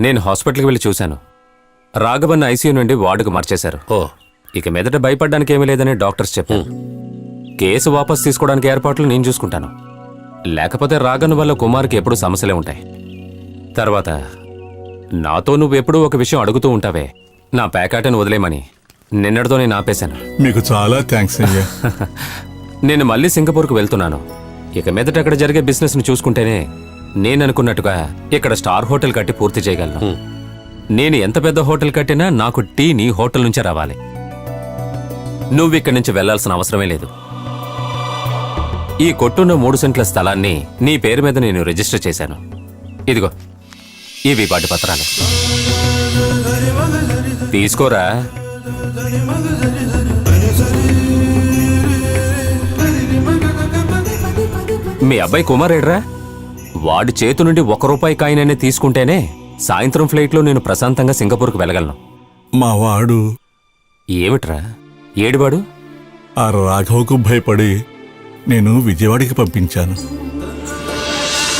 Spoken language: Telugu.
నేను హాస్పిటల్కి వెళ్ళి చూశాను. రాఘవన్ ఐసీయూ నుండి వార్డుకు మార్చేశారు. ఓ, ఇక మీదట భయపడడానికి ఏమీ లేదని డాక్టర్స్ చెప్పారు. కేసు వాపస్ తీసుకోవడానికి ఏర్పాట్లు నేను చూసుకుంటాను. లేకపోతే రాఘవన్ వల్ల కుమార్కి ఎప్పుడూ సమస్యలే ఉంటాయి. తర్వాత నాతో నువ్వెప్పుడూ ఒక విషయం అడుగుతూ ఉంటావే, నా ప్యాకాటను వదిలేమని. నిన్నటితో నేను ఆపేశాను. మీకు చాలా థ్యాంక్స్ అయ్యా. నేను మళ్ళీ సింగపూర్కు వెళ్తున్నాను. ఇక మీదట అక్కడ జరిగే బిజినెస్ను చూసుకుంటేనే నేను అనుకున్నట్టుగా ఇక్కడ స్టార్ హోటల్ కట్టి పూర్తి చేయగలను. నేను ఎంత పెద్ద హోటల్ కట్టినా నాకు టీ నీ హోటల్ నుంచే రావాలి. నువ్వు ఇక్కడి నుంచి వెళ్లాల్సిన అవసరమే లేదు. ఈ కొట్టున్న 3 సెంట్ల స్థలాన్ని నీ పేరు మీద నేను రిజిస్టర్ చేశాను. ఇదిగో ఇవి వాటి పత్రాలు. తీసుకోరా. మీ అబ్బాయి కుమార్ ఏడ్రా? వాడి చేతి నుండి 1 రూపాయి కాయిననే తీసుకుంటేనే సాయంత్రం ఫ్లైట్లో నేను ప్రశాంతంగా సింగపూర్కు వెళ్ళగలను. మా వాడు ఏమిట్రా ఏడివాడు? ఆ రాఘవకు భయపడి నేను విజయవాడకి పంపించాను.